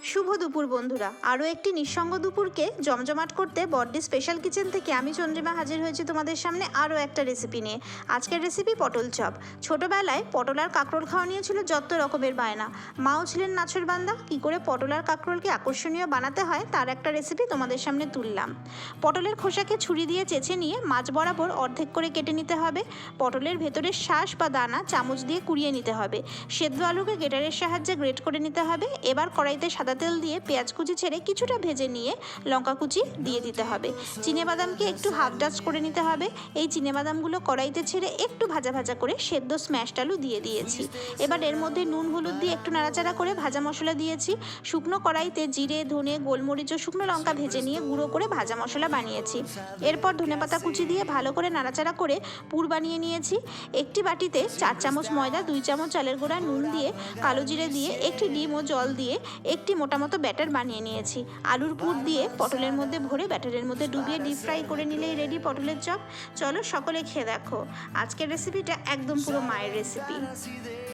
শুভ দুপুর বন্ধুরা, আরও একটি নিঃসঙ্গ দুপুরকে জমজমাট করতে বড্ডি স্পেশাল কিচেন থেকে আমি চন্দ্রিমা হাজির হয়েছি তোমাদের সামনে আরও একটা রেসিপি নিয়ে। আজকের রেসিপি পটল চপ। ছোটোবেলায় পটল আর কাঁকরোল খাওয়া নিয়েছিল যত রকমের বায়না। মাও ছিলেন নাছোড় বান্দা, কী করে পটল আর কাঁকরোলকে আকর্ষণীয় বানাতে হয় তার একটা রেসিপি তোমাদের সামনে তুললাম। পটলের খোসাকে ছুরি দিয়ে চেঁচে নিয়ে মাছ বরাবর অর্ধেক করে কেটে নিতে হবে। পটলের ভেতরের শ্বাস বা দানা চামচ দিয়ে কুড়িয়ে নিতে হবে। সেদ্ধ আলুকে গ্রেটারের সাহায্যে গ্রেট করে নিতে হবে। এবার কড়াইতে সাদা তেল দিয়ে পেঁয়াজ কুচি ছেড়ে কিছুটা ভেজে নিয়ে লঙ্কা কুচি দিয়ে দিতে হবে। চিনেবাদামকে একটু হাফ ডাস্ট করে নিতে হবে। এই চিনেবাদামগুলো কড়াইতে ছেড়ে একটু ভাজা ভাজা করে সেদ্ধ স্ম্যাশড আলু দিয়ে দিয়েছি। এবার এর মধ্যে নুন হলুদ দিয়ে একটু নাড়াচাড়া করে ভাজা মশলা দিয়েছি। শুকনো কড়াইতে জিরে ধনে গোলমরিচ ও শুকনো লঙ্কা ভেজে নিয়ে গুঁড়ো করে ভাজা মশলা বানিয়েছি। এরপর ধনেপাতা কুচি দিয়ে ভালো করে নাড়াচাড়া করে পুর বানিয়ে নিয়েছি। একটি বাটিতে 4 চামচ ময়দা, 2 চামচ চালের গুঁড়া, নুন দিয়ে কালো জিরে দিয়ে একটি ডিম ও জল দিয়ে একটি মোটা মতো ব্যাটার বানিয়ে নিয়েছি। আলুর পুর দিয়ে পটলের মধ্যে ভরে ব্যাটারের মধ্যে ডুবিয়ে ডিপ ফ্রাই করে নিলেই রেডি পটলের চপ। চলো সকলে খেয়ে দেখো। আজকের রেসিপিটা একদম পুরো মায়ের রেসিপি।